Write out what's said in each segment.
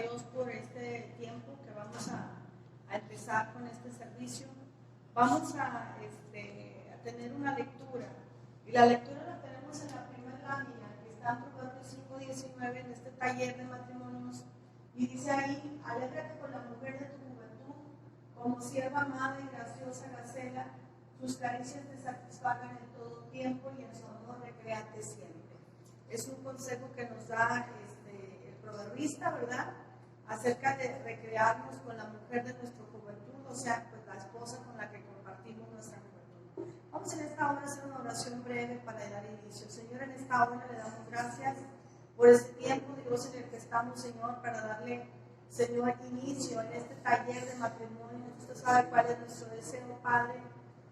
Dios por este tiempo que vamos a empezar con este servicio. Vamos a tener una lectura, y la lectura la tenemos en la primera lámina, que está en Proverbios 5:19, en este taller de matrimonios, y dice ahí: alégrate con la mujer de tu juventud, como sierva amada y graciosa gacela, sus caricias te satisfagan en todo tiempo y en su amor recréate siempre. Es un consejo que nos da el proverbista, ¿verdad?, acerca de recrearnos con la mujer de nuestra juventud, o sea, pues la esposa con la que compartimos nuestra juventud. Vamos en esta hora a hacer una oración breve para dar inicio. Señor, en esta hora le damos gracias por este tiempo, Dios, en el que estamos, Señor, para darle, Señor, inicio en este taller de matrimonio. Usted sabe cuál es nuestro deseo, Padre,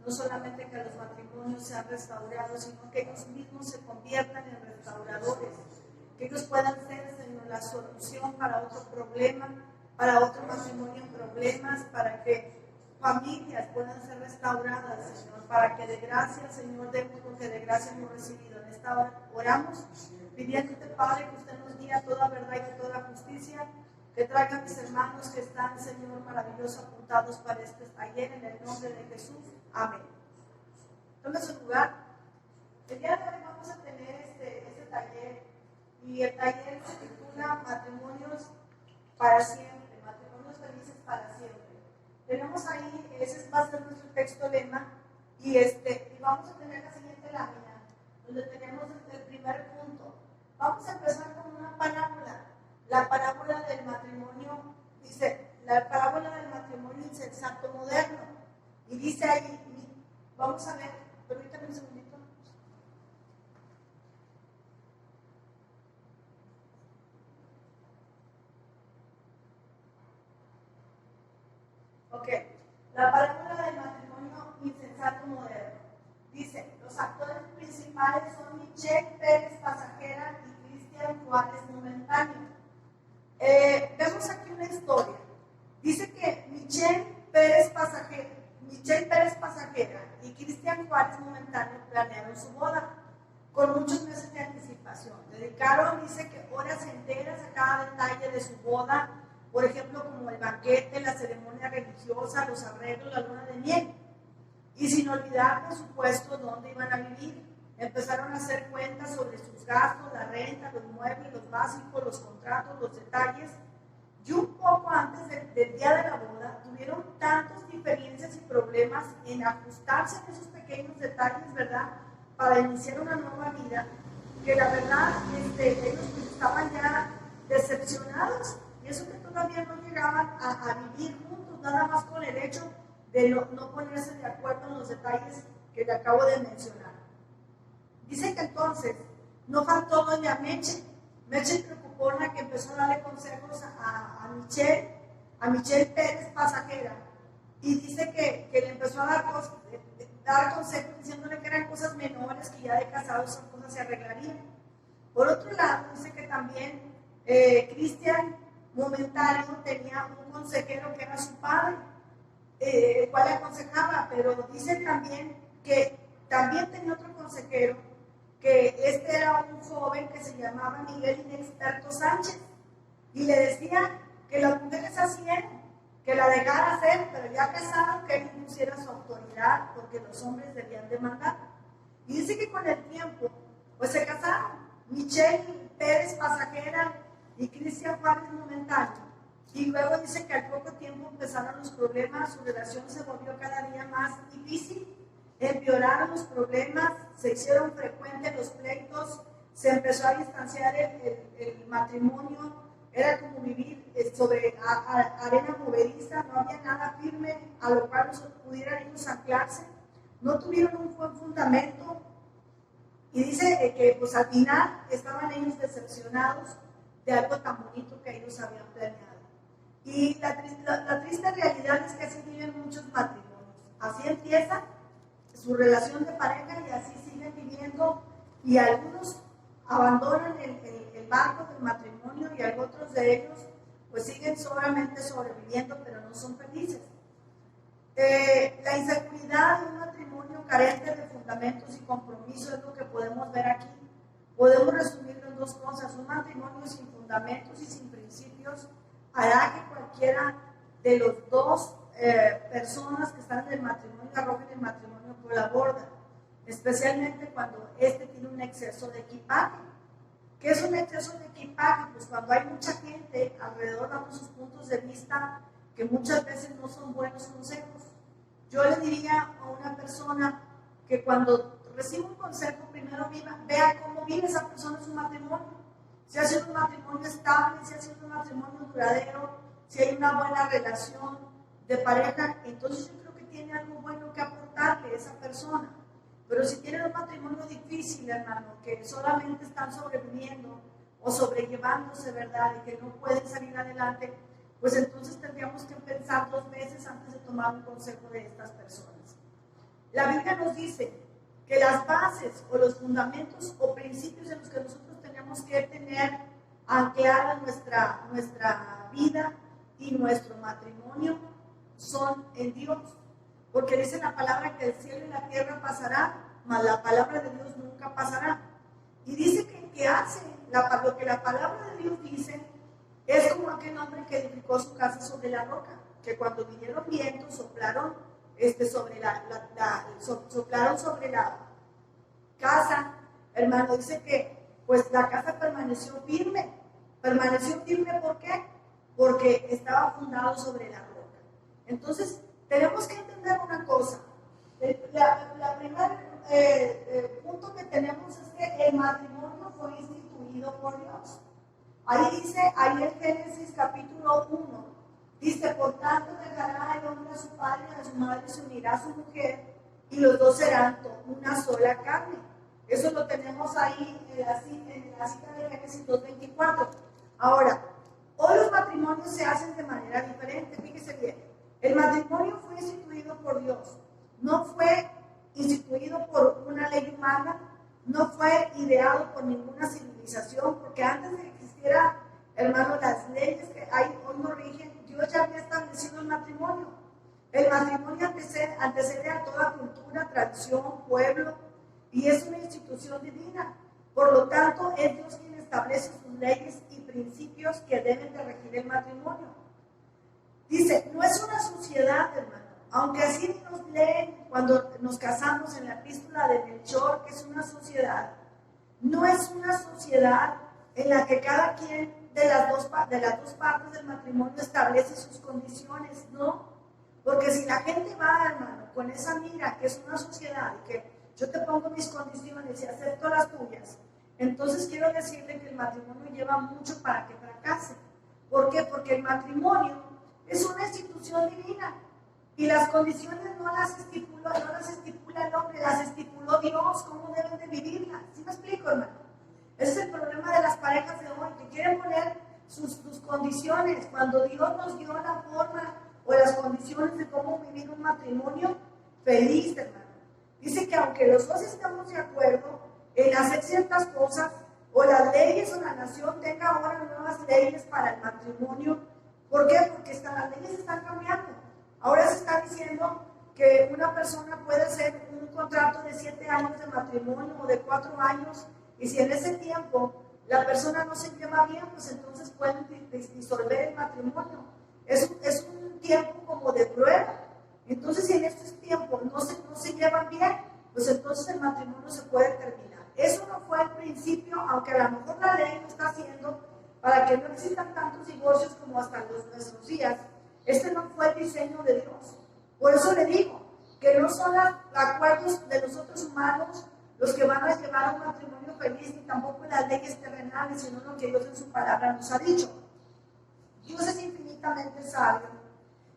no solamente que los matrimonios sean restaurados, sino que ellos mismos se conviertan en restauradores, que ellos puedan ser, Señor, la solución para otro problema, para otro matrimonio en problemas, para que familias puedan ser restauradas, Señor, para que de gracia, Señor, demos lo que de gracia hemos recibido. En esta hora oramos, pidiéndote, Padre, que usted nos guíe a toda verdad y a toda justicia, que traiga a mis hermanos que están, Señor, maravillosos, apuntados para este taller, en el nombre de Jesús. Amén. Tome su lugar. El día de hoy vamos a tener este taller, y el taller se titula Matrimonios para siempre, matrimonios felices para siempre. Tenemos ahí, ese va a ser nuestro texto lema, y vamos a tener la siguiente lámina, donde tenemos el primer punto. Vamos a empezar con una parábola, la parábola del matrimonio, dice, la parábola del matrimonio insensato moderno, y dice ahí, vamos a ver, permítame un segundito. Ok, la parábola del matrimonio insensato moderno. Dice, los actores principales son Michelle Pérez Pasajera y Cristian Juárez Momentáneo. Vemos aquí una historia. Dice que Michelle Pérez Pasajera y Cristian Juárez Momentáneo planearon su boda con muchos meses de anticipación. Dedicaron, dice, que horas enteras a cada detalle de su boda. Por ejemplo, como el banquete, la ceremonia religiosa, los arreglos, la luna de miel. Y sin olvidar, por supuesto, dónde iban a vivir. Empezaron a hacer cuentas sobre sus gastos, la renta, los muebles, los básicos, los contratos, los detalles. Y un poco antes del día de la boda, tuvieron tantas diferencias y problemas en ajustarse en esos pequeños detalles, ¿verdad?, para iniciar una nueva vida, que la verdad, ellos estaban ya decepcionados. Y eso que todavía no llegaban a vivir juntos, nada más con el hecho de no ponerse de acuerdo en los detalles que le acabo de mencionar. Dice que entonces no faltó doña Meche. Meche preocupona, que empezó a darle consejos a Michelle Pérez Pasajera, y dice que le empezó a dar consejos diciéndole que eran cosas menores, que ya de casados esas cosas se arreglarían. Por otro lado, dice que también Cristian Momentáneo tenía un consejero que era su padre, el cual le aconsejaba, pero dice también que también tenía otro consejero, que era un joven que se llamaba Miguel Inexperto Sánchez, y le decía que las mujeres hacían, que la dejara hacer, pero ya casado, que él impusiera su autoridad, porque los hombres debían de mandar. Y dice que con el tiempo, pues se casaron, Michelle Pérez Pasajera y Cristian Juárez Momentáneo. Y luego dice que al poco tiempo empezaron los problemas, su relación se volvió cada día más difícil, empeoraron los problemas, se hicieron frecuentes los pleitos, se empezó a distanciar el matrimonio, era como vivir sobre arena movediza, no había nada firme a lo cual pudieran ellos anclarse, no tuvieron un buen fundamento, y dice que pues al final estaban ellos decepcionados de algo tan bonito que ellos habían planeado. Y la triste realidad es que así viven muchos matrimonios. Así empieza su relación de pareja y así siguen viviendo, y algunos abandonan el barco del matrimonio, y otros de ellos pues siguen solamente sobreviviendo, pero no son felices. La inseguridad de un matrimonio carente de fundamentos y compromiso es lo que podemos ver aquí. Podemos resumirlo en dos cosas: un matrimonio sin fundamentos y sin principios hará que cualquiera de los dos personas que están en el matrimonio arrojen el matrimonio por la borda, especialmente cuando este tiene un exceso de equipaje. ¿Qué es un exceso de equipaje? Pues cuando hay mucha gente alrededor dando sus puntos de vista que muchas veces no son buenos consejos. Yo le diría a una persona que cuando recibe un consejo, primero vea cómo vive esa persona en su matrimonio. Si ha sido un matrimonio estable, si ha sido un matrimonio duradero, si hay una buena relación de pareja, entonces yo creo que tiene algo bueno que aportarle a esa persona. Pero si tienen un matrimonio difícil, hermano, que solamente están sobreviviendo o sobrellevándose, ¿verdad? Y que no pueden salir adelante, pues entonces tendríamos que pensar 2 veces antes de tomar un consejo de estas personas. La Biblia nos dice que las bases o los fundamentos o principios en los que nosotros tenemos que tener anclada nuestra vida y nuestro matrimonio son en Dios. Porque dice la palabra que el cielo y la tierra pasarán, mas la palabra de Dios nunca pasará. Y dice que el que hace lo que la palabra de Dios dice es como aquel hombre que edificó su casa sobre la roca, que cuando vinieron vientos soplaron soplaron sobre la casa, hermano, dice que pues la casa permaneció firme. ¿Permaneció firme por qué? Porque estaba fundado sobre la roca. Entonces, tenemos que entender una cosa. La primer punto que tenemos es que el matrimonio fue instituido por Dios. Ahí dice, ahí en Génesis capítulo 1, dice, por tanto dejará el hombre a su padre y a su madre, se unirá a su mujer, y los dos serán una sola carne. Eso lo tenemos ahí en la cita de Génesis 2:24. Ahora, hoy los matrimonios se hacen de manera diferente, fíjese bien. El matrimonio fue instituido por Dios, no fue instituido por una ley humana, no fue ideado por ninguna civilización, porque antes de que existiera, hermano, las leyes que hay hoy nos rigen, Dios ya había establecido el matrimonio. El matrimonio antecede a toda cultura, tradición, pueblo, y es una institución divina. Por lo tanto, es Dios quien establece sus leyes y principios que deben de regir el matrimonio. Dice, no es una sociedad, hermano, aunque así nos leen cuando nos casamos en la epístola de Melchor, que es una sociedad. No es una sociedad en la que cada quien de las dos partes del matrimonio establece sus condiciones, ¿no? Porque si la gente va, hermano, con esa mira que es una sociedad y que yo te pongo mis condiciones y acepto las tuyas, entonces quiero decirle que el matrimonio lleva mucho para que fracase. ¿Por qué? Porque el matrimonio es una institución divina y las condiciones no las estipula el hombre, las estipuló Dios, cómo deben de vivirlas. ¿Sí me explico, hermano? Ese es el problema de las parejas de hoy, que quieren poner sus condiciones, cuando Dios nos dio la forma o las condiciones de cómo vivir un matrimonio feliz, hermano. Dice que aunque los dos estamos de acuerdo en hacer ciertas cosas, o las leyes o la nación tenga ahora nuevas leyes para el matrimonio. ¿Por qué? Porque las leyes están cambiando. Ahora se está diciendo que una persona puede hacer un contrato de 7 años de matrimonio o de 4 años, y si en ese tiempo la persona no se lleva bien, pues entonces pueden disolver el matrimonio. Es un tiempo como de prueba. Entonces, si en estos tiempos no se llevan bien, pues entonces el matrimonio se puede terminar. Eso no fue el principio, aunque a lo mejor la ley lo está haciendo para que no existan tantos divorcios como hasta nuestros días. Este no fue el diseño de Dios. Por eso le digo que no son los acuerdos de nosotros humanos los que van a llevar a un matrimonio feliz, ni tampoco las leyes terrenales, sino lo que Dios en su palabra nos ha dicho. Dios es infinitamente sabio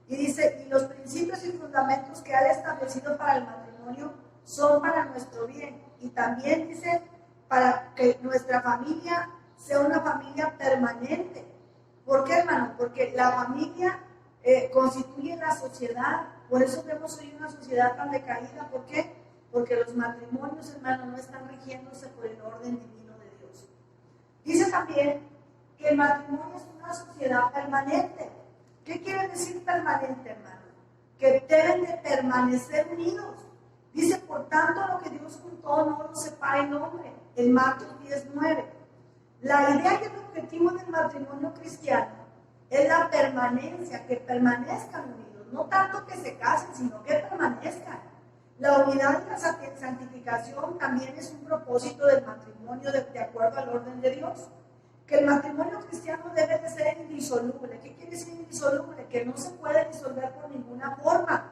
y dice, y los principios y fundamentos que ha establecido para el matrimonio son para nuestro bien, y también dice para que nuestra familia sea una familia permanente. ¿Por qué, hermano? Porque la familia constituye la sociedad. Por eso vemos hoy una sociedad tan decaída. ¿Por qué? Porque los matrimonios, hermano, no están rigiéndose por el orden divino de Dios. Dice también que el matrimonio es una sociedad permanente. ¿Qué quiere decir permanente, hermano? Que deben de permanecer unidos. Dice, por tanto, lo que Dios juntó no lo separa el hombre. En Marcos 10:9. La idea y el objetivo del matrimonio cristiano es la permanencia, que permanezcan unidos, no tanto que se casen, sino que permanezcan. La unidad y la santificación también es un propósito del matrimonio de acuerdo al orden de Dios. Que el matrimonio cristiano debe de ser indisoluble. ¿Qué quiere decir indisoluble? Que no se puede disolver por ninguna forma.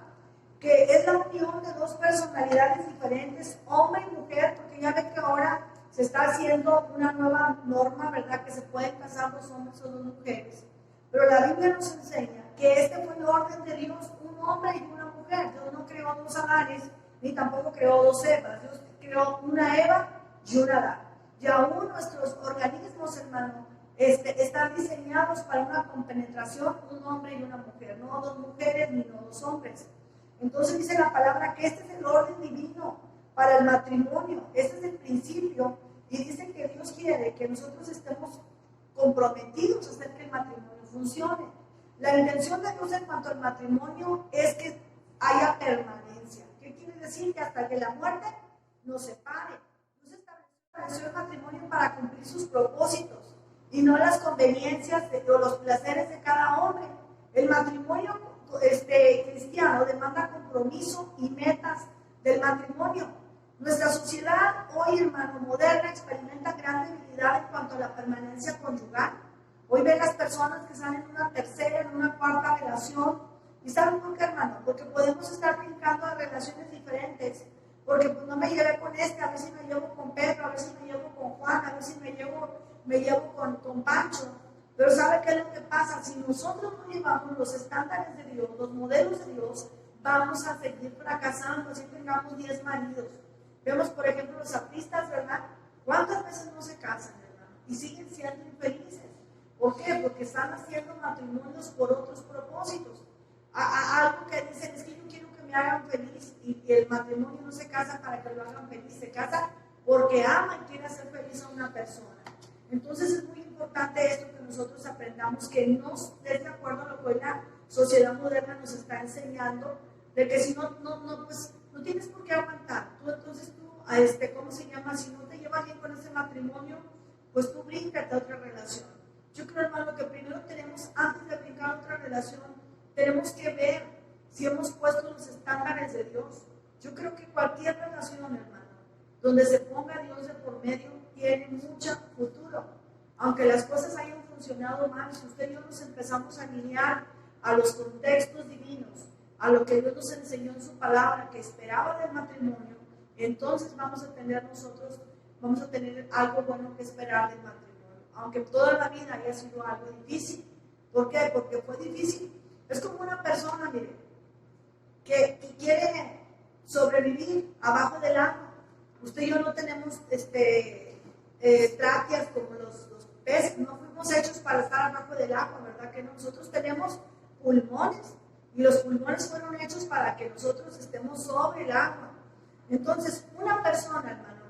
Que es la unión de dos personalidades diferentes, hombre y mujer, porque ya ven que ahora se está haciendo una nueva norma, ¿verdad? Que se pueden casar dos hombres o dos mujeres. Pero la Biblia nos enseña que este fue el orden de Dios, un hombre y una mujer. Dios no creó dos Adanes, ni tampoco creó dos Evas. Dios creó una Eva y una Adán. Y aún nuestros organismos, hermano, están diseñados para una compenetración, un hombre y una mujer, no dos mujeres ni no dos hombres. Entonces dice la palabra que este es el orden divino para el matrimonio, este es el principio, y dice que Dios quiere que nosotros estemos comprometidos a hacer que el matrimonio funcione. La intención de Dios en cuanto al matrimonio es que haya permanencia. ¿Qué quiere decir? Que hasta que la muerte nos separe. Dios estableció el matrimonio para cumplir sus propósitos y no las conveniencias o los placeres de cada hombre. El matrimonio cristiano demanda compromiso y metas del matrimonio. Nuestra sociedad hoy, hermano, moderna, experimenta gran debilidad en cuanto a la permanencia conyugal. Hoy ven las personas que están en una tercera, en una cuarta relación. ¿Y saben por qué, hermano? Porque podemos estar brincando a relaciones diferentes. Porque pues no me llevé con a ver si me llevo con Pedro, a ver si me llevo con Juan, a ver si me llevo con Pancho. Pero ¿sabe qué es lo que pasa? Si nosotros no llevamos los estándares de Dios, los modelos de Dios, vamos a seguir fracasando, así tengamos 10 maridos. Vemos, por ejemplo, los artistas, ¿verdad? ¿Cuántas veces no se casan, verdad? Y siguen siendo infelices. ¿Por qué? Porque están haciendo matrimonios por otros propósitos. Algo que dicen es que yo quiero que me hagan feliz, y el matrimonio no se casa para que lo hagan feliz, se casa porque ama y quiere hacer feliz a una persona. Entonces es muy importante esto, que nosotros aprendamos, que no es de acuerdo a lo que hoy la sociedad moderna nos está enseñando, de que si pues no tienes por qué aguantar. Entonces tú, ¿cómo se llama? Si no te llevas bien con ese matrimonio, pues tú bríncate a otra relación. Yo creo, hermano, que primero tenemos, antes de brincar a otra relación, tenemos que ver si hemos puesto los estándares de Dios. Yo creo que cualquier relación, hermano, donde se ponga Dios de por medio, tiene mucho futuro. Aunque las cosas hayan funcionado mal, si usted y yo nos empezamos a alinear a los contextos divinos, a lo que Dios nos enseñó en su palabra, que esperaba del matrimonio, entonces vamos a tener algo bueno que esperar del matrimonio. Aunque toda la vida haya sido algo difícil. ¿Por qué? Porque fue difícil. Es como una persona, mire, que quiere sobrevivir abajo del agua. Usted y yo no tenemos tráqueas como los peces, no fuimos hechos para estar abajo del agua, ¿verdad? Que nosotros tenemos pulmones, y los pulmones fueron hechos para que nosotros estemos sobre el agua. Entonces, una persona, hermano,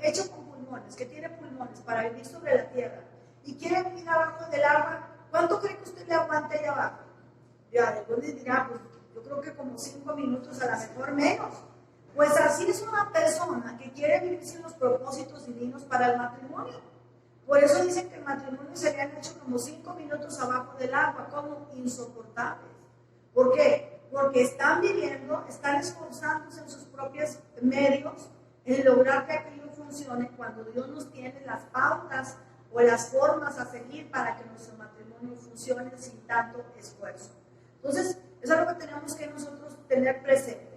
hecho con pulmones, que tiene pulmones para vivir sobre la tierra y quiere vivir abajo del agua, ¿cuánto cree que usted le aguante allá abajo? Ya, después dirá, pues yo creo que como 5 minutos, a lo mejor menos. Pues así es una persona que quiere vivir sin los propósitos divinos para el matrimonio. Por eso dicen que el matrimonio se le han hecho como 5 minutos abajo del agua, como insoportables. ¿Por qué? Porque están viviendo, están esforzándose en sus propios medios en lograr que aquello funcione, cuando Dios nos tiene las pautas o las formas a seguir para que nuestro matrimonio funcione sin tanto esfuerzo. Entonces, eso es lo que tenemos que nosotros tener presente.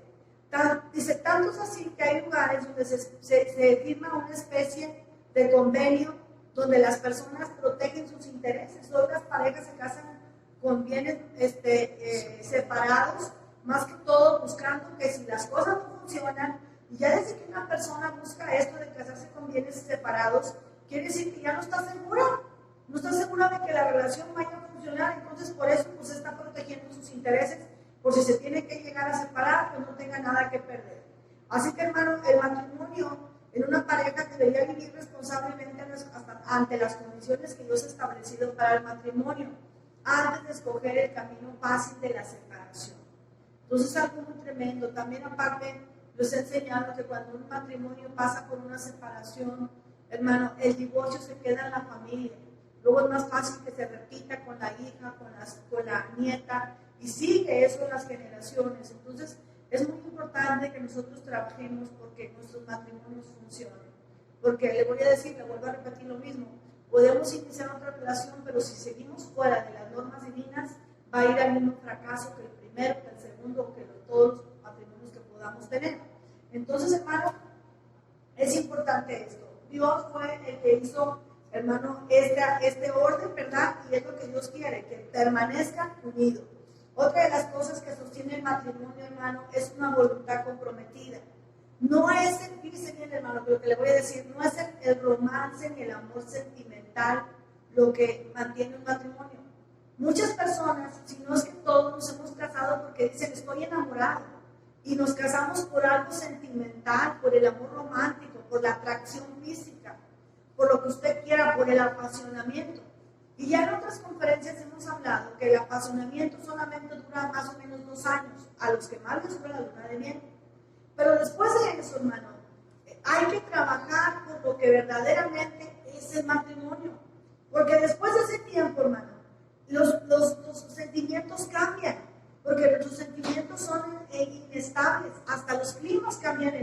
Dice, tanto es así que hay lugares donde se firma una especie de convenio donde las personas protegen sus intereses. Otras parejas se casan con bienes separados, más que todo buscando que si las cosas no funcionan, y ya desde que una persona busca esto de casarse con bienes separados, quiere decir que ya no está segura de que la relación vaya a funcionar. Entonces por eso pues está protegiendo sus intereses, por si se tiene que llegar a separar, pues no tenga nada que perder. Así que, hermano, el matrimonio en una pareja debería vivir responsablemente ante las condiciones que Dios ha establecido para el matrimonio, antes de escoger el camino fácil de la separación. Entonces es algo muy tremendo. También aparte les he enseñado que cuando un matrimonio pasa por una separación, hermano, el divorcio se queda en la familia. Luego es más fácil que se repita con la hija, con la nieta, y sigue eso en las generaciones. Entonces, es muy importante que nosotros trabajemos porque nuestros matrimonios funcionen. Porque le voy a decir, le vuelvo a repetir lo mismo, podemos iniciar otra relación, pero si seguimos fuera de las normas divinas, va a ir al mismo fracaso que el primero, que el segundo, que todos los matrimonios que podamos tener. Entonces, hermano, es importante esto. Dios fue el que hizo, hermano, este orden, ¿verdad? Y es lo que Dios quiere, que permanezcan unidos. Otra de las cosas que sostiene el matrimonio, hermano, es una voluntad comprometida. No es el, fíjese bien, hermano, lo que le voy a decir, no es el romance ni el amor sentimental lo que mantiene un matrimonio. Muchas personas, si no es que todos, nos hemos casado porque dicen estoy enamorado, y nos casamos por algo sentimental, por el amor romántico, por la atracción física, por lo que usted quiera, por el apasionamiento. Y ya en otras conferencias hemos hablado que el apasionamiento solamente dura más o menos 2 años, a los que más les dura la luna de miel. Pero después de eso, hermano, hay que trabajar por lo que verdaderamente es el matrimonio. Porque después de ese tiempo, hermano, los sentimientos cambian. Porque nuestros sentimientos son inestables. Hasta los climas cambian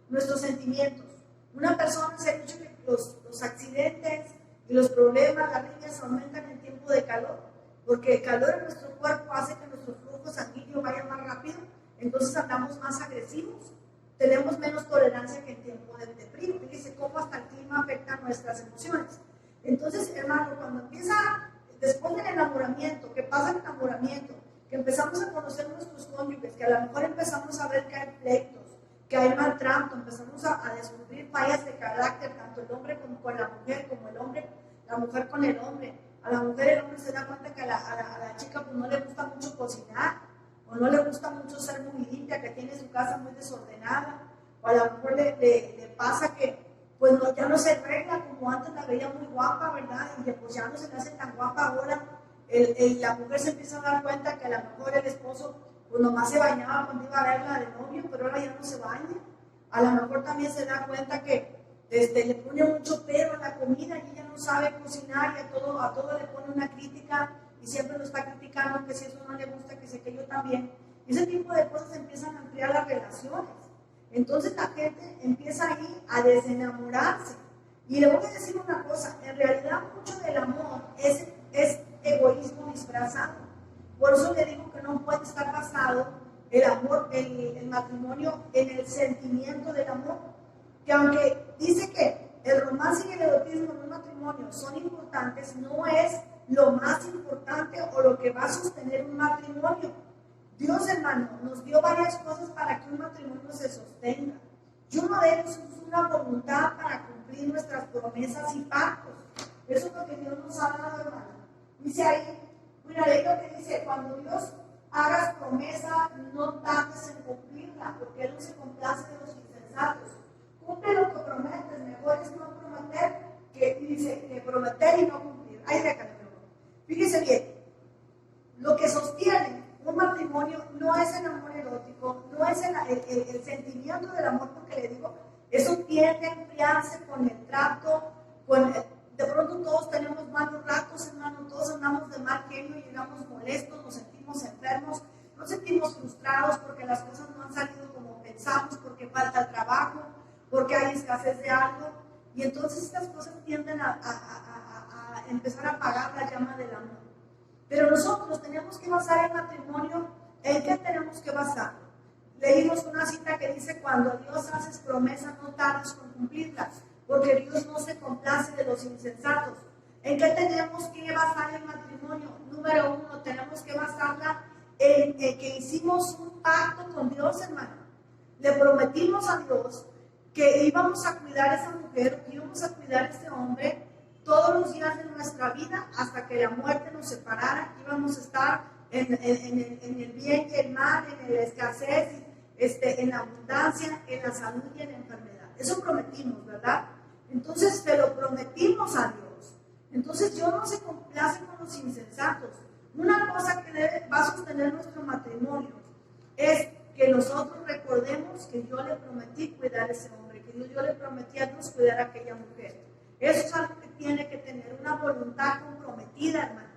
nuestros sentimientos. Una persona se ha dicho que los accidentes y los problemas, las líneas aumentan en tiempo de calor. Porque el calor en nuestro cuerpo hace que nuestro flujo sanguíneo vaya más rápido, entonces andamos más agresivos, tenemos menos tolerancia que en tiempo de frío. Fíjese cómo hasta el clima afecta nuestras emociones. Entonces, hermano, cuando empieza, después del enamoramiento, que pasa el enamoramiento, que empezamos a conocer nuestros cónyuges, que a lo mejor empezamos a ver que hay pleitos, que hay maltrato, empezamos a descubrir fallas de carácter, tanto el hombre con la mujer, como la mujer con el hombre. A la mujer el hombre se da cuenta que a la chica pues, no le gusta mucho cocinar, o no le gusta mucho ser muy limpia, que tiene su casa muy desordenada, o a la mujer le pasa que pues ya no se arregla como antes la veía muy guapa, ¿verdad? Y que pues ya no se le hace tan guapa ahora. La mujer se empieza a dar cuenta que a lo mejor el esposo pues nomás se bañaba cuando iba a verla de novio, pero ahora ya no se baña. A lo mejor también se da cuenta que le pone mucho pero a la comida y ella no sabe cocinar y a todo le pone una crítica y siempre lo está criticando, que si eso no le gusta, que si aquello también. Ese tipo de cosas empiezan a ampliar las relaciones. Entonces la gente empieza ahí a desenamorarse. Y le voy a decir una cosa, en realidad mucho del amor es egoísmo disfrazado. Por eso le digo que no puede estar basado el amor, el matrimonio en el sentimiento del amor. Que aunque dice que el romance y el erotismo en un matrimonio son importantes, no es lo más importante o lo que va a sostener un matrimonio. Dios, hermano, nos dio varias cosas para que un matrimonio se sostenga. Y uno de ellos es una voluntad para cumplir nuestras promesas y pactos. Eso es lo que Dios nos ha dado, hermano. Dice ahí, mira, ahí lo que dice, cuando Dios hagas promesa, no tardes en cumplirla, porque Él no se complace de los insensatos. Cumple lo que prometes, mejor es no prometer que prometer y no cumplir. Ahí déjame, fíjese bien, lo que sostiene un matrimonio no es el amor erótico, no es el sentimiento del amor, porque le digo, eso tiende a enfriarse con el trato, de pronto todos tenemos malos ratos, hermano, todos andamos de mal genio y llegamos molestos, nos sentimos enfermos, nos sentimos frustrados porque las cosas no han salido como pensamos, porque falta el trabajo, porque hay escasez de algo, y entonces estas cosas tienden a empezar a apagar la llama del amor. Pero nosotros tenemos que basar el matrimonio, ¿en qué tenemos que basarlo? Leímos una cita que dice, cuando Dios haces promesas, no tardes con cumplirlas, porque Dios no se complace de los insensatos. ¿En qué tenemos que basar el matrimonio? Número 1, tenemos que basarla en que hicimos un pacto con Dios, hermano. Le prometimos a Dios que íbamos a cuidar a esa mujer, que íbamos a cuidar a ese hombre todos los días de nuestra vida hasta que la muerte nos separara. Íbamos a estar en el bien y el mal, en la escasez, en la abundancia, en la salud y en la enfermedad. Eso prometimos, ¿verdad? Entonces se lo prometimos a Dios. Entonces Dios no se complace con los insensatos. Una cosa que va a sostener nuestro matrimonio es que nosotros recordemos que yo le prometí cuidar a ese hombre, que yo le prometí a Dios cuidar a aquella mujer. Eso es algo que tiene que tener una voluntad comprometida, hermano.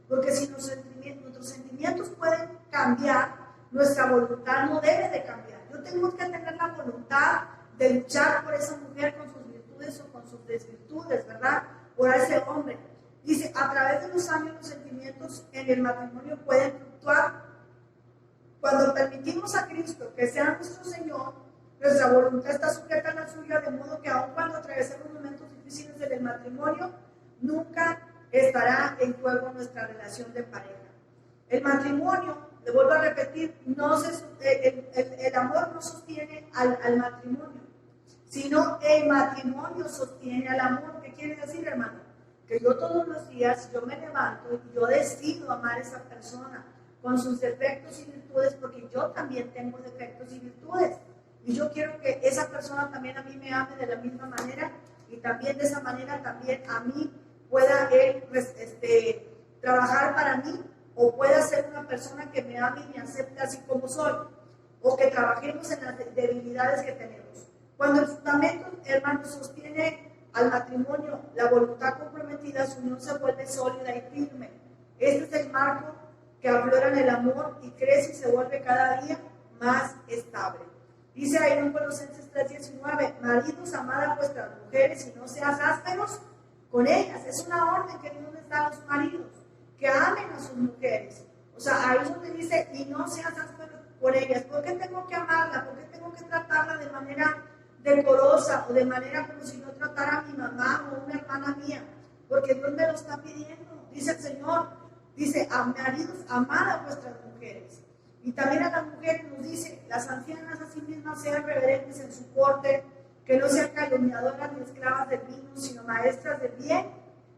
Porque si nuestros sentimientos pueden cambiar, nuestra voluntad no debe de cambiar. Yo tengo que tener la voluntad de luchar por esa mujer con sus virtudes o con sus desvirtudes, ¿verdad? Por ese hombre. Dice, a través de los años los sentimientos en el matrimonio pueden fluctuar. Cuando permitimos a Cristo que sea nuestro Señor, nuestra voluntad está sujeta a la suya, de modo que aun cuando atravesemos momentos difíciles en el matrimonio, nunca estará en juego nuestra relación de pareja. El matrimonio, le vuelvo a repetir, el amor no sostiene al matrimonio, sino el matrimonio sostiene al amor. ¿Qué quiere decir, hermano? Que yo todos los días, yo me levanto y yo decido amar a esa persona con sus defectos y virtudes, porque yo también tengo defectos y virtudes. Y yo quiero que esa persona también a mí me ame de la misma manera, y también de esa manera también a mí pueda él trabajar para mí, o pueda ser una persona que me ame y me acepte así como soy, o que trabajemos en las debilidades que tenemos. Cuando el fundamento, hermano, sostiene al matrimonio, la voluntad comprometida, su unión se vuelve sólida y firme. Este es el marco que aflora en el amor y crece y se vuelve cada día más estable. Dice ahí en Colosenses 3:19, maridos, amad a vuestras mujeres y no seas ásperos con ellas. Es una orden que Dios les da a los maridos, que amen a sus mujeres. O sea, ahí donde dice, y no seas ásperos con ellas. ¿Por qué tengo que amarla? ¿Por qué tengo que tratarla de manera decorosa o de manera como si yo tratara a mi mamá o una hermana mía? Porque Dios me lo está pidiendo. Dice el Señor, dice, maridos, amad a vuestras mujeres. Y también a las mujeres nos dice, las ancianas a sí mismas sean reverentes en su porte, que no sean calumniadoras ni esclavas del vino, sino maestras del bien,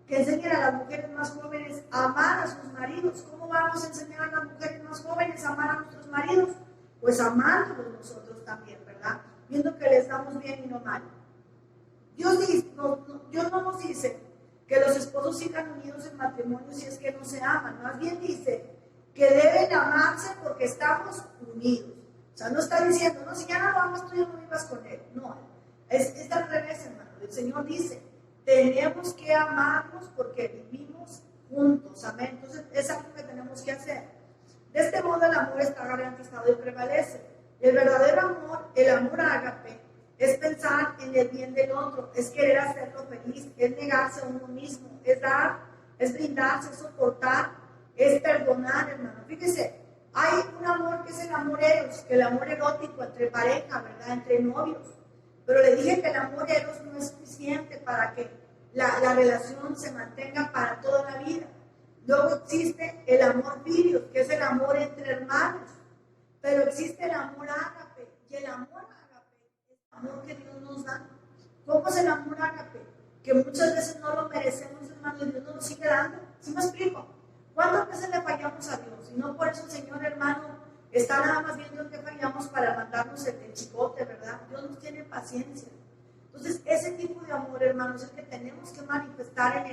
que enseñen a las mujeres más jóvenes a amar a sus maridos. ¿Cómo vamos a enseñar a las mujeres más jóvenes a amar a nuestros maridos? Pues amándolos nosotros también, ¿verdad? Viendo que les damos bien y no mal. Dios no nos dice que los esposos sigan unidos en matrimonio si es que no se aman, más bien dice que deben amarse porque estamos unidos. O sea, no está diciendo, no, si ya no lo amas, tú ya no vivas con él. No, es al revés, hermano. El Señor dice, tenemos que amarnos porque vivimos juntos. Amén. Entonces, es algo que tenemos que hacer. De este modo, el amor está garantizado y prevalece. El verdadero amor, el amor ágape, es pensar en el bien del otro, es querer hacerlo feliz, es negarse a uno mismo, es dar, es brindarse, es soportar, es perdonar, hermano. Fíjese, hay un amor que es el amor eros, que el amor erótico entre pareja, ¿verdad? Entre novios. Pero le dije que el amor eros no es suficiente para que la relación se mantenga para toda la vida. Luego existe el amor filios, que es el amor entre hermanos. Pero existe el amor ágape, y el amor ágape es el amor que Dios nos da. ¿Cómo es el amor ágape? Que muchas veces no lo merecemos, hermano, y Dios nos lo sigue dando. ¿Sí me explico? ¿Cuántas veces le fallamos a Dios? Y no por eso el Señor, hermano, está nada más viendo en qué fallamos para mandarnos el chicote, ¿verdad? Dios nos tiene paciencia. Entonces, ese tipo de amor, hermano, es el que tenemos que manifestar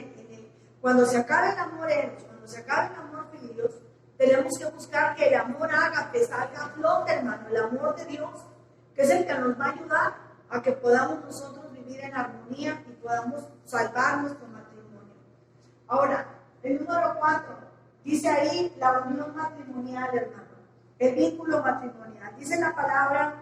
cuando se acabe el amor eros, cuando se acabe el amor filios, tenemos que buscar que el amor ágape salga a flote, hermano, el amor de Dios, que es el que nos va a ayudar a que podamos nosotros vivir en armonía y podamos salvar nuestro matrimonio. Ahora, el número 4, dice ahí la unión matrimonial, hermano, el vínculo matrimonial. Dice la palabra,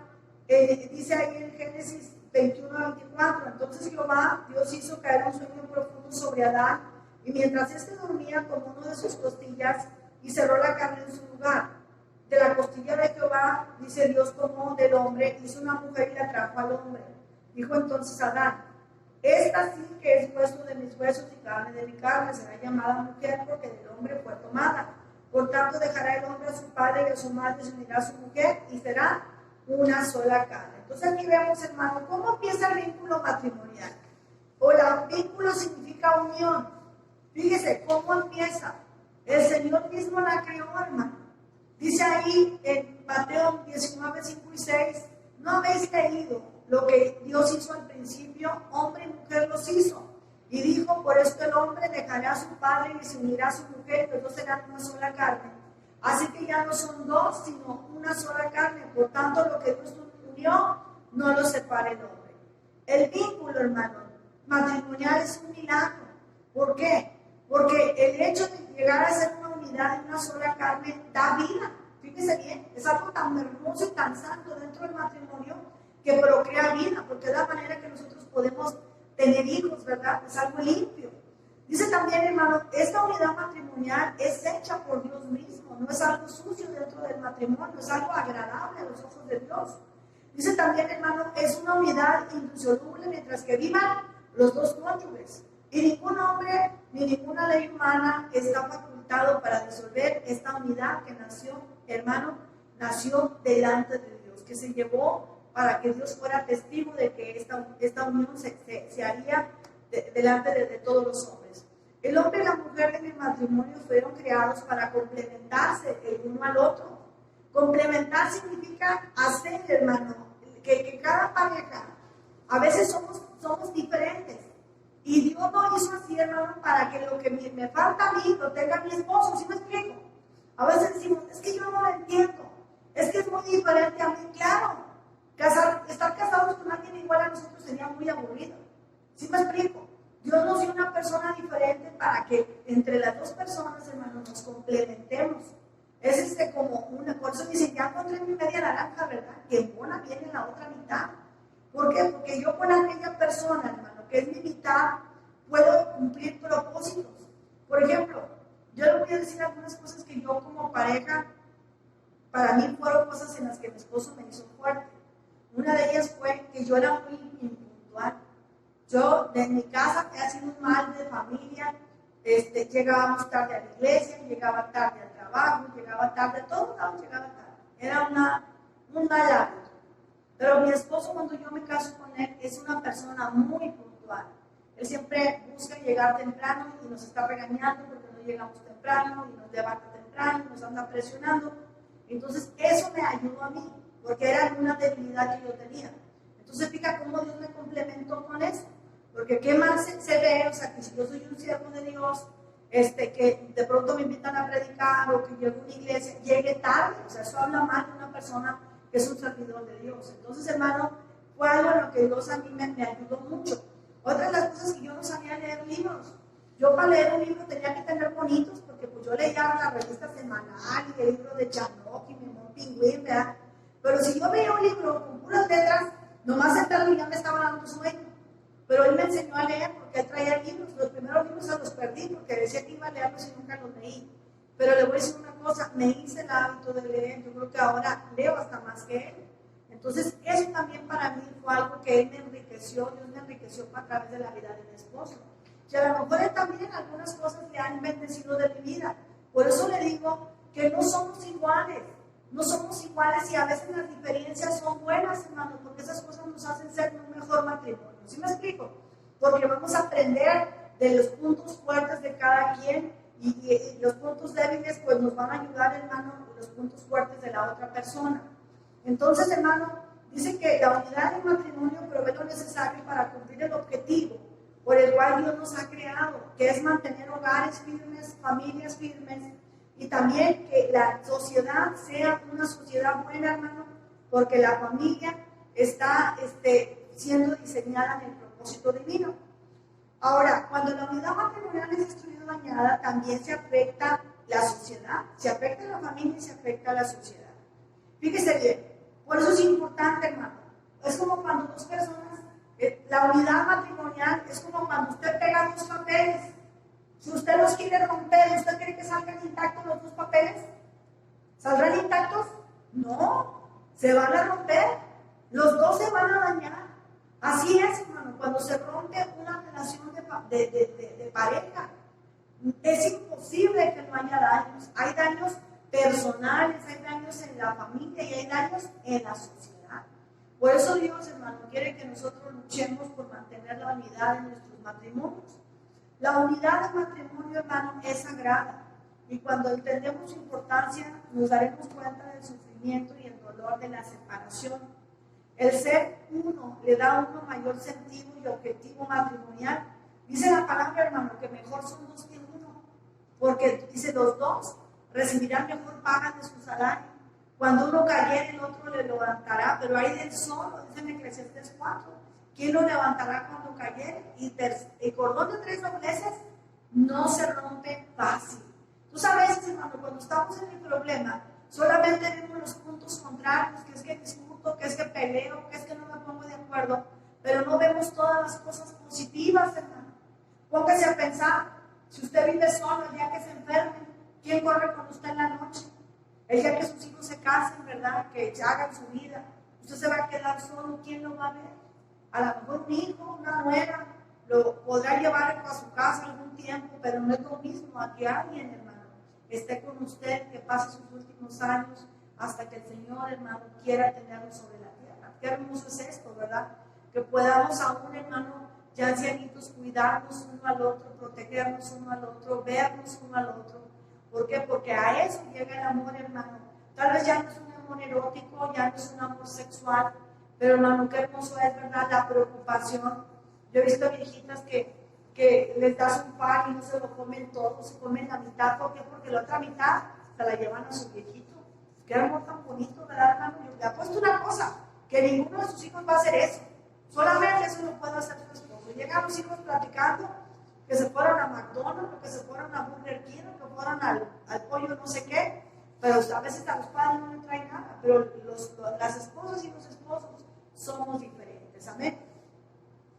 dice ahí en Génesis 21-24, entonces Jehová, Dios hizo caer un sueño profundo sobre Adán, y mientras éste dormía, tomó uno de sus costillas y cerró la carne en su lugar. De la costilla de Jehová, dice Dios, tomó del hombre, hizo una mujer y la trajo al hombre. Dijo entonces Adán, esta sí que es hueso de mis huesos y carne de mi carne, será llamada mujer porque del hombre fue tomada. Por tanto dejará el hombre a su padre y a su madre, se unirá a su mujer y será una sola carne. Entonces aquí vemos, hermano, cómo empieza el vínculo matrimonial. Vínculo significa unión. Fíjese cómo empieza. El Señor mismo la creó, hermano. Dice ahí en Mateo 19, 5 y 6, ¿no habéis leído lo que Dios hizo al principio? Hombre y mujer los hizo. Y dijo, por esto el hombre dejará a su padre y se unirá a su mujer, y los dos serán una sola carne. Así que ya no son dos, sino una sola carne. Por tanto, lo que Dios unió, no lo separa el hombre. El vínculo, hermano, matrimonial es un milagro. ¿Por qué? Porque el hecho de llegar a ser una unidad en una sola carne da vida. Fíjese bien, es algo tan hermoso y tan santo dentro del matrimonio que procrea vida, porque es la manera que nosotros podemos tener hijos, ¿verdad? Es algo limpio. Dice también, hermano, esta unidad matrimonial es hecha por Dios mismo, no es algo sucio dentro del matrimonio, es algo agradable a los ojos de Dios. Dice también, hermano, es una unidad indisoluble mientras que vivan los dos cónyuges. Y ningún hombre ni ninguna ley humana está facultado para disolver esta unidad que nació, hermano, nació delante de Dios, que se llevó para que Dios fuera testigo de que esta unión se haría delante de todos los hombres. El hombre y la mujer en el matrimonio fueron creados para complementarse el uno al otro. Complementar significa hacer, hermano, que cada pareja, a veces somos diferentes. Y Dios lo hizo así, hermano, para que lo que me falta a mí lo tenga mi esposo. ¿Sí me explico? A veces decimos, es que yo no lo entiendo, es que es muy diferente a mí. Claro, estar casados con alguien igual a nosotros sería muy aburrido. ¿Sí me explico? Dios nos dio una persona diferente para que entre las dos personas, hermano, nos complementemos. Es como una, por eso dicen, ya encontré mi media naranja, ¿verdad? Que buena viene en la otra mitad. ¿Por qué? Porque yo con aquella persona, hermano, que es mi mitad, puedo cumplir propósitos. Por ejemplo, yo le voy a decir algunas cosas que yo como pareja, para mí fueron cosas en las que mi esposo me hizo fuerte. Una de ellas fue que yo era muy impuntual. Yo, en mi casa, he sido un mal de familia. Llegábamos tarde a la iglesia, llegaba tarde al trabajo, llegaba tarde, todo llegaba tarde. Era un mal hábito. Pero mi esposo, cuando yo me caso con él, es una persona muy puntual. Él siempre busca llegar temprano y nos está regañando porque no llegamos temprano y nos levanta temprano y nos anda presionando. Entonces, eso me ayudó a mí, porque era una debilidad que yo tenía. Entonces, fíjate cómo Dios me complementó con eso. Porque qué más se ve, o sea, que si yo soy un siervo de Dios, que de pronto me invitan a predicar o que llego a una iglesia, llegue tarde. O sea, eso habla mal de una persona que es un servidor de Dios. Entonces, hermano, fue algo en lo que Dios a mí me ayudó mucho. Otra de las cosas que yo no sabía leer libros. Yo para leer un libro tenía que tener bonitos, porque pues yo leía la revista semanal y el libro de Chanok y Memón Pingüín, ¿verdad? Pero si yo veía un libro con puras letras, nomás sentarme y ya me estaba dando sueño. Pero él me enseñó a leer porque él traía libros. Los primeros libros se los perdí porque decía que iba a leerlos y nunca los leí. Pero le voy a decir una cosa, me hice el hábito de leer. Yo creo que ahora leo hasta más que él. Entonces, eso también para mí fue algo que él me enriqueció. Dios me enriqueció a través de la vida de mi esposo. Y a lo mejor él también algunas cosas le han bendecido de mi vida. Por eso le digo que no somos iguales. No somos iguales y a veces las diferencias son buenas, hermano, porque esas cosas nos hacen ser un mejor matrimonio. ¿Sí me explico? Porque vamos a aprender de los puntos fuertes de cada quien y los puntos débiles pues nos van a ayudar, hermano, los puntos fuertes de la otra persona. Entonces, hermano, dice que la unidad del matrimonio provee lo necesario para cumplir el objetivo por el cual Dios nos ha creado, que es mantener hogares firmes, familias firmes, y también que la sociedad sea una sociedad buena, hermano, porque la familia está siendo diseñada en el propósito divino. Ahora, cuando la unidad matrimonial es destruida o dañada, también se afecta la sociedad, se afecta la familia y se afecta la sociedad. Fíjese bien, por eso es importante, hermano. Es como cuando dos personas, la unidad matrimonial es como cuando usted pega dos papeles. Si usted los quiere romper, ¿usted cree que salgan intactos los dos papeles? ¿Saldrán intactos? No, se van a romper. Los dos se van a dañar. Así es, hermano, cuando se rompe una relación de pareja. Es imposible que no haya daños. Hay daños personales, hay daños en la familia y hay daños en la sociedad. Por eso Dios, hermano, quiere que nosotros luchemos por mantener la unidad en nuestros matrimonios. La unidad del matrimonio, hermano, es sagrada. Y cuando entendemos su importancia, nos daremos cuenta del sufrimiento y el dolor de la separación. El ser uno le da a uno mayor sentido y objetivo matrimonial. Dice la palabra, hermano, que mejor son dos que uno. Porque dice, los dos recibirán mejor paga de su salario. Cuando uno cayere, el otro le levantará. Pero hay del solo, dice en Eclesiastés 4. ¿Quién lo levantará cuando cayere? Y cordón de tres dobleces no se rompe fácil. Tú sabes, hermano, cuando estamos en el problema, solamente vemos los puntos contrarios, que es que discuto, que es que peleo, que es que no me pongo de acuerdo, pero no vemos todas las cosas positivas, hermano. Póngase a pensar, si usted vive solo, el día que se enferme, ¿quién corre con usted en la noche? El día que sus hijos se casen, ¿verdad? Que se hagan su vida, usted se va a quedar solo, ¿quién lo va a ver? A lo mejor un hijo, una nuera, lo podrá llevar a su casa algún tiempo, pero no es lo mismo a que alguien, hermano, esté con usted, que pase sus últimos años hasta que el Señor, hermano, quiera tenerlo sobre la tierra. Qué hermoso es esto, ¿verdad? Que podamos aún, hermano, ya ancianitos, cuidarnos uno al otro, protegernos uno al otro, vernos uno al otro. ¿Por qué? Porque a eso llega el amor, hermano. Tal vez ya no es un amor erótico, ya no es un amor sexual, pero hermano, qué hermoso es, ¿verdad? La preocupación. Yo he visto viejitas que les das un pan y no se lo comen todo, se comen la mitad. ¿Por qué? Porque la otra mitad se la llevan a su viejito. Qué amor tan bonito, ¿verdad, hermano? Yo le apuesto una cosa, que ninguno de sus hijos va a hacer eso. Solamente eso lo puede hacer su esposo. Llegan los hijos platicando que se fueron a McDonald's, que se fueron a Burger King, que fueron al pollo no sé qué, pero a veces a los padres no les traen nada, pero las esposas y los esposos somos diferentes, amén.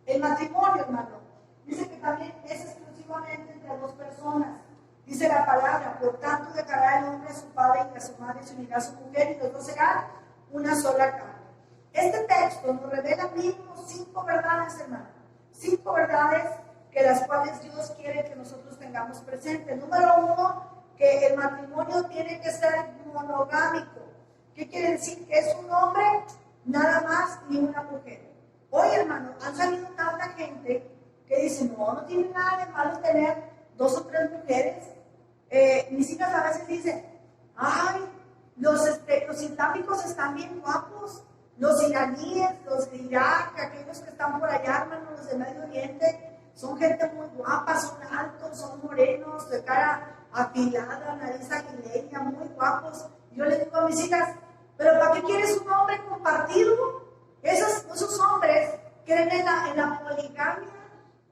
El matrimonio, hermano, dice que también es exclusivamente entre dos personas. Dice la palabra, por tanto dejará el hombre a su padre y a su madre, se unirá a su mujer y los dos serán una sola carne. Este texto nos revela mínimo 5 verdades, hermano. 5 verdades que las cuales Dios quiere que nosotros tengamos presentes. Número 1, que el matrimonio tiene que ser monogámico. ¿Qué quiere decir? Que es un hombre nada más y una mujer. Hoy, hermano, han salido tanta gente que dice, no tiene nada de malo tener 2 o 3 mujeres. Mis hijas a veces dicen, ay, los islámicos están bien guapos, los iraníes, los de Irak, aquellos que están por allá, hermano, los de Medio Oriente, son gente muy guapa, son altos, son morenos, de cara afilada, nariz aguileña, muy guapos. Yo les digo a mis hijas, ¿pero para qué quieres un hombre compartido? Esos hombres creen en la poligamia,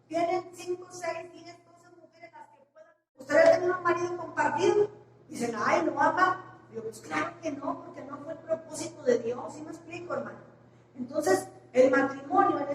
tienen 5, 6, 10, 12 mujeres las que puedan. ¿Ustedes tienen un marido compartido? Dicen, ay, no, ama. Digo, pues claro que no, porque no fue el propósito de Dios. ¿Sí me explico, hermano? Entonces, el matrimonio, en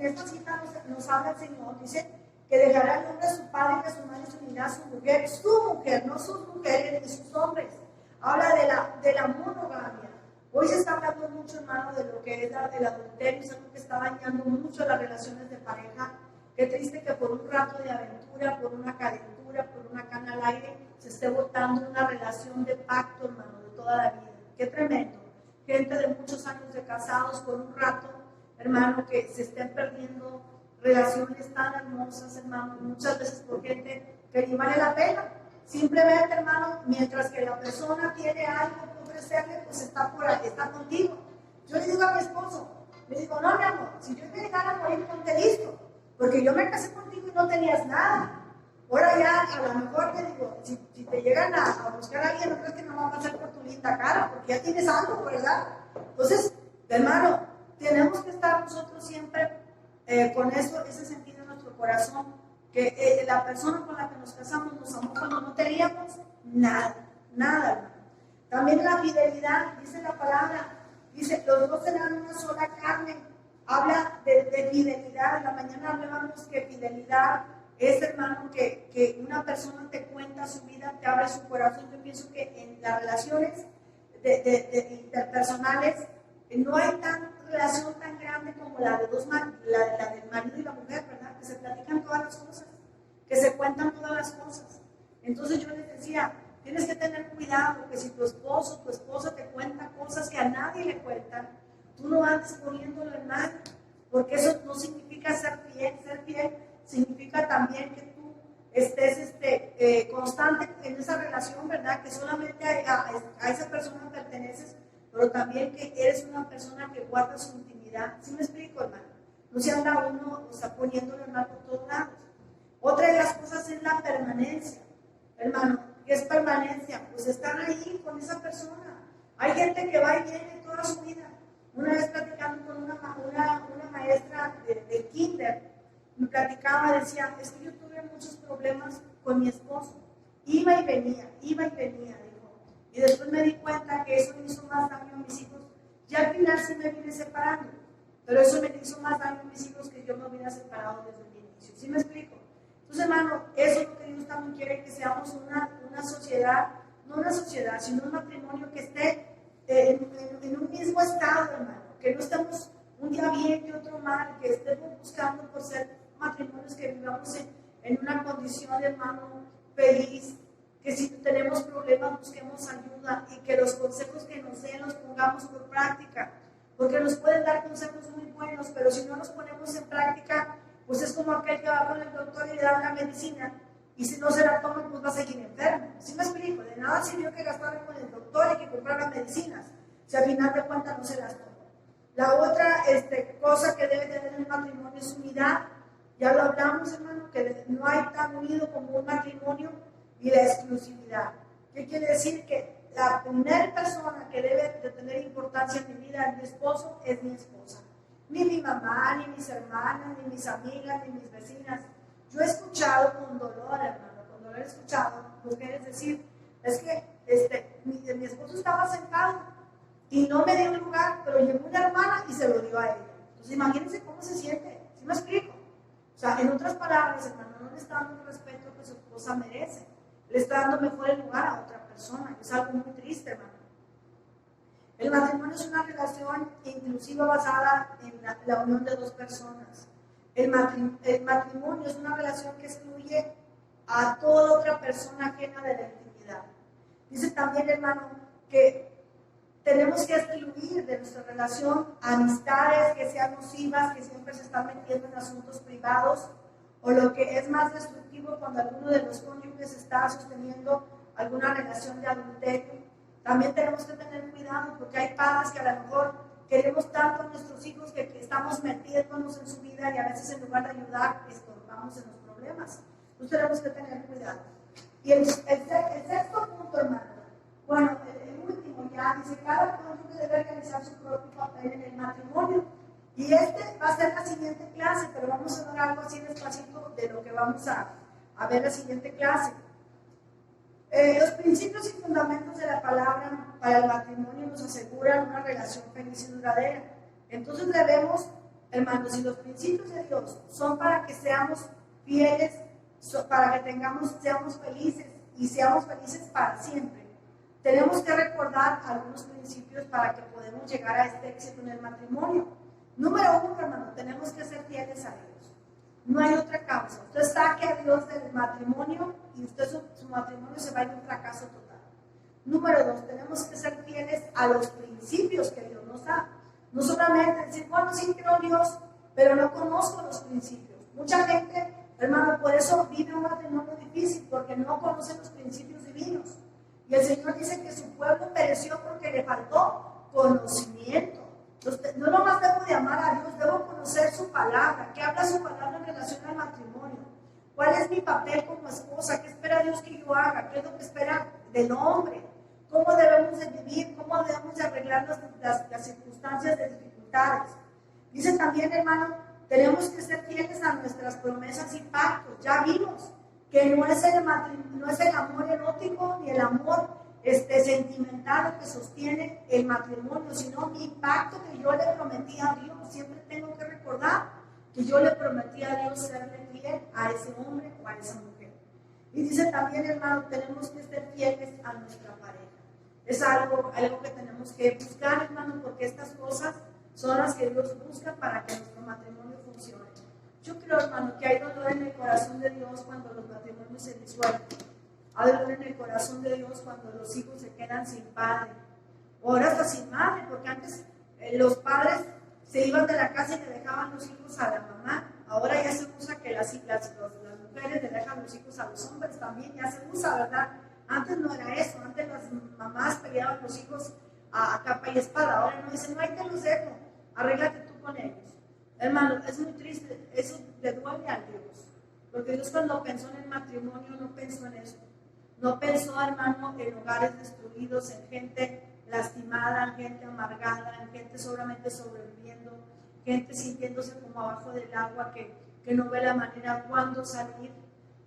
esta cita nos habla el Señor, dice que dejará el hombre a su padre y a su madre y se unirá a su mujer, no sus mujeres ni sus hombres. Habla de la monogamia. Hoy se está hablando mucho, hermano, de lo que es el adulterio, es algo que está dañando mucho las relaciones de pareja. Qué triste que por un rato de aventura, por una calentura, por una cana al aire, se esté botando una relación de pacto, hermano, de toda la vida. Qué tremendo. Gente de muchos años de casados por un rato, hermano, que se estén perdiendo relaciones tan hermosas, hermano, muchas veces por gente que ni vale la pena. Simplemente, hermano, mientras que la persona tiene algo que ofrecerle, pues está por ahí, está contigo. Yo le digo a mi esposo, le digo, no, mi amor, si yo me llegara a morir, ponte listo, porque yo me casé contigo y no tenías nada. Ahora ya, a lo mejor te digo, si te llegan a buscar a alguien, no crees que no va a pasar por tu linda cara, porque ya tienes algo, ¿verdad? Entonces, hermano, tenemos que estar nosotros siempre con eso, ese sentido en nuestro corazón, que la persona con la que nos casamos nos amó cuando no teníamos nada, hermano. También la fidelidad, dice la palabra, dice, los dos serán una sola carne. Habla de fidelidad. En la mañana hablábamos que fidelidad es, hermano, que una persona te cuenta su vida, te abre su corazón. Yo pienso que en las relaciones interpersonales no hay relación tan grande como la del marido y la mujer, ¿verdad? Que se platican todas las cosas, que se cuentan todas las cosas. Entonces yo les decía, tienes que tener cuidado, que si tu esposo, tu esposa te cuenta cosas que a nadie le cuentan, tú no andes poniéndolo en mal, porque eso no significa ser fiel. Ser fiel significa también que tú estés constante en esa relación, ¿verdad? Que solamente a esa persona perteneces, pero también que eres una persona que guarda su intimidad. ¿Sí me explico, hermano? No se anda uno poniéndolo en mal por todos lados. Otra de las cosas es la permanencia, hermano. ¿Qué es permanencia? Pues estar ahí con esa persona. Hay gente que va y viene toda su vida. Una vez platicando con una maestra de kinder, me platicaba, decía, es que yo tuve muchos problemas con mi esposo. Iba y venía, dijo. Y después me di cuenta que eso me hizo más daño a mis hijos. Ya al final sí me vine separando, pero eso me hizo más daño a mis hijos que yo me hubiera separado desde el inicio. ¿Sí me explico? Entonces, hermano, eso es lo que Dios también quiere, que seamos una sociedad, no una sociedad, sino un matrimonio que esté en un mismo estado, hermano, que no estemos un día bien y otro mal, que estemos buscando por ser matrimonios que vivamos en una condición, hermano, feliz, que si tenemos problemas busquemos ayuda y que los consejos que nos den los pongamos por práctica, porque nos pueden dar consejos muy buenos, pero si no los ponemos en práctica, pues es como aquel que va con el doctor y le da una medicina y si no se la toma, pues va a seguir enfermo. ¿Sí me explico? De nada sirvió que gastara con el doctor y que comprara medicinas, si al final de cuentas no se las toma. La otra cosa que debe tener un matrimonio es unidad. Ya lo hablamos, hermano, que no hay tan unido como un matrimonio, y la exclusividad. ¿Qué quiere decir? Que la primera persona que debe de tener importancia en mi vida es mi esposo, es mi esposa. Ni mi mamá, ni mis hermanas, ni mis amigas, ni mis vecinas. Yo he escuchado con dolor, hermano, con dolor he escuchado mujeres decir, es que mi esposo estaba sentado y no me dio lugar, pero llegó una hermana y se lo dio a ella. Entonces imagínense cómo se siente. ¿Sí me explico? O sea, en otras palabras, hermano, no le está dando el respeto que su esposa merece. Le está dando mejor el lugar a otra persona. Es algo muy triste, hermano. El matrimonio es una relación inclusiva basada en la unión de dos personas. El matrimonio es una relación que excluye a toda otra persona ajena de la intimidad. Dice también, hermano, que tenemos que excluir de nuestra relación amistades que sean nocivas, que siempre se están metiendo en asuntos privados, o lo que es más destructivo cuando alguno de los cónyuges está sosteniendo alguna relación de adulterio. También tenemos que tener cuidado porque hay padres que a lo mejor queremos tanto a nuestros hijos que estamos metiéndonos en su vida y a veces en lugar de ayudar estorbamos en los problemas. Entonces tenemos que tener cuidado. Y el sexto punto, hermano, bueno, el último ya dice, cada cónyuge debe realizar su propio papel en el matrimonio. Y va a ser la siguiente clase, pero vamos a ver algo así despacito de lo que vamos a ver la siguiente clase. Los principios y fundamentos de la palabra para el matrimonio nos aseguran una relación feliz y duradera. Entonces debemos, hermanos, si los principios de Dios son para que seamos fieles, para que seamos felices y seamos felices para siempre, tenemos que recordar algunos principios para que podamos llegar a este éxito en el matrimonio. Número uno, hermano, tenemos que ser fieles a Dios. No hay otra causa. Usted saque a Dios del matrimonio y su matrimonio se va a ir a un fracaso total. Número dos, tenemos que ser fieles a los principios que Dios nos da. No solamente decir, bueno, sí creo en Dios, pero no conozco los principios. Mucha gente, hermano, por eso vive un matrimonio difícil, porque no conoce los principios divinos. Y el Señor dice que su pueblo pereció porque le faltó conocimiento. Entonces, no nomás debo de amar a Dios, debo conocer su palabra. ¿Qué habla su palabra en relación al matrimonio? ¿Cuál es mi papel como esposa? ¿Qué espera Dios que yo haga? ¿Qué es lo que espera del hombre? ¿Cómo debemos de vivir? ¿Cómo debemos de arreglar las circunstancias de dificultades? Dice también, hermano, tenemos que ser fieles a nuestras promesas y pactos. Ya vimos que no es el amor erótico ni el amor sentimental que sostiene el matrimonio, sino mi pacto que yo le prometí a Dios. Siempre tengo que recordar que yo le prometí a Dios serle fiel a ese hombre o a esa mujer. Y dice también, hermano, tenemos que ser fieles a nuestra pareja. Es algo que tenemos que buscar, hermano, porque estas cosas son las que Dios busca para que nuestro matrimonio funcione. Yo creo, hermano, que hay dolor en el corazón de Dios cuando los matrimonios se disuelven. Hay dolor en el corazón de Dios cuando los hijos se quedan sin padre. O ahora hasta sin madre, porque antes los padres se iban de la casa y le dejaban los hijos a la mamá. Ahora ya se usa que las mujeres le dejan los hijos a los hombres también, ya se usa, ¿verdad? Antes no era eso, antes las mamás peleaban los hijos a capa y espada. Ahora no dicen, no, ahí te los dejo, arréglate tú con ellos. Hermano, es muy triste, eso le duele a Dios, porque Dios cuando pensó en el matrimonio no pensó en eso. No pensó, hermano, en hogares destruidos, en gente lastimada, en gente amargada, en gente solamente sobreviviendo, gente sintiéndose como abajo del agua, que no ve la manera cuándo salir.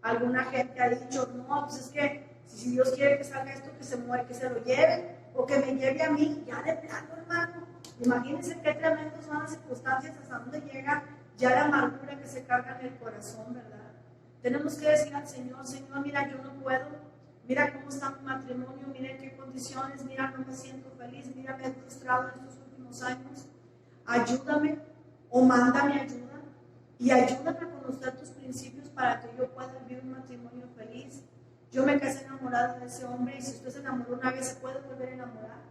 Alguna gente ha dicho, no, pues es que si Dios quiere que salga esto, que se muere, que se lo lleven, o que me lleve a mí, ya de plano, hermano. Imagínense qué tremendas son las circunstancias, hasta dónde llega ya la amargura que se carga en el corazón, ¿verdad? Tenemos que decir al Señor, Señor, mira, yo no puedo, mira cómo está mi matrimonio, mira en qué condiciones, mira, no me siento feliz, mira, me he frustrado en estos últimos años, ayúdame o mándame ayuda y ayúdame a conocer tus principios para que yo pueda vivir un matrimonio feliz. Yo me casé enamorada de ese hombre y si usted se enamoró una vez, se puede volver a enamorar.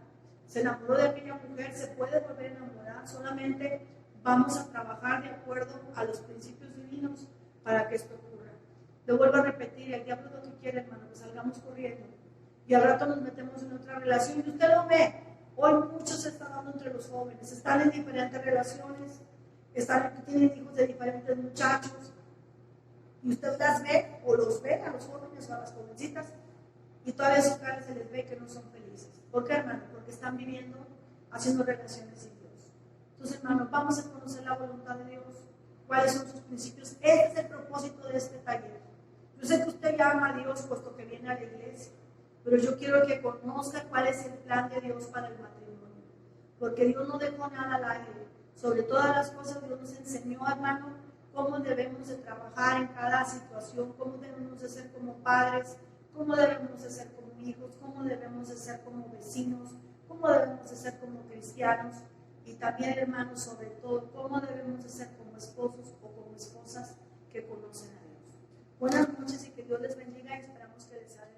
Se enamoró de aquella mujer, se puede volver a enamorar. Solamente vamos a trabajar de acuerdo a los principios divinos para que esto ocurra. Lo vuelvo a repetir, el diablo lo que quiere, hermano, que salgamos corriendo. Y al rato nos metemos en otra relación. Y usted lo ve, hoy muchos se están dando entre los jóvenes, están en diferentes relaciones, tienen hijos de diferentes muchachos. Y usted las ve, o los ve a los jóvenes o a las jovencitas, y todavía sus caras se les ve que no son felices. ¿Por qué, hermano? Porque están viviendo, haciendo relaciones sin Dios. Entonces, hermano, vamos a conocer la voluntad de Dios, cuáles son sus principios. Este es el propósito de este taller. Yo sé que usted llama a Dios puesto que viene a la iglesia, pero yo quiero que conozca cuál es el plan de Dios para el matrimonio, porque Dios no dejó nada al aire. Sobre todas las cosas, Dios nos enseñó, hermano, cómo debemos de trabajar en cada situación, cómo debemos de ser como padres, cómo debemos de ser como hijos, cómo debemos de ser como vecinos, cómo debemos de ser como cristianos y también, hermanos, sobre todo, cómo debemos de ser como esposos o como esposas que conocen a Dios. Buenas noches y que Dios les bendiga y esperamos que les haya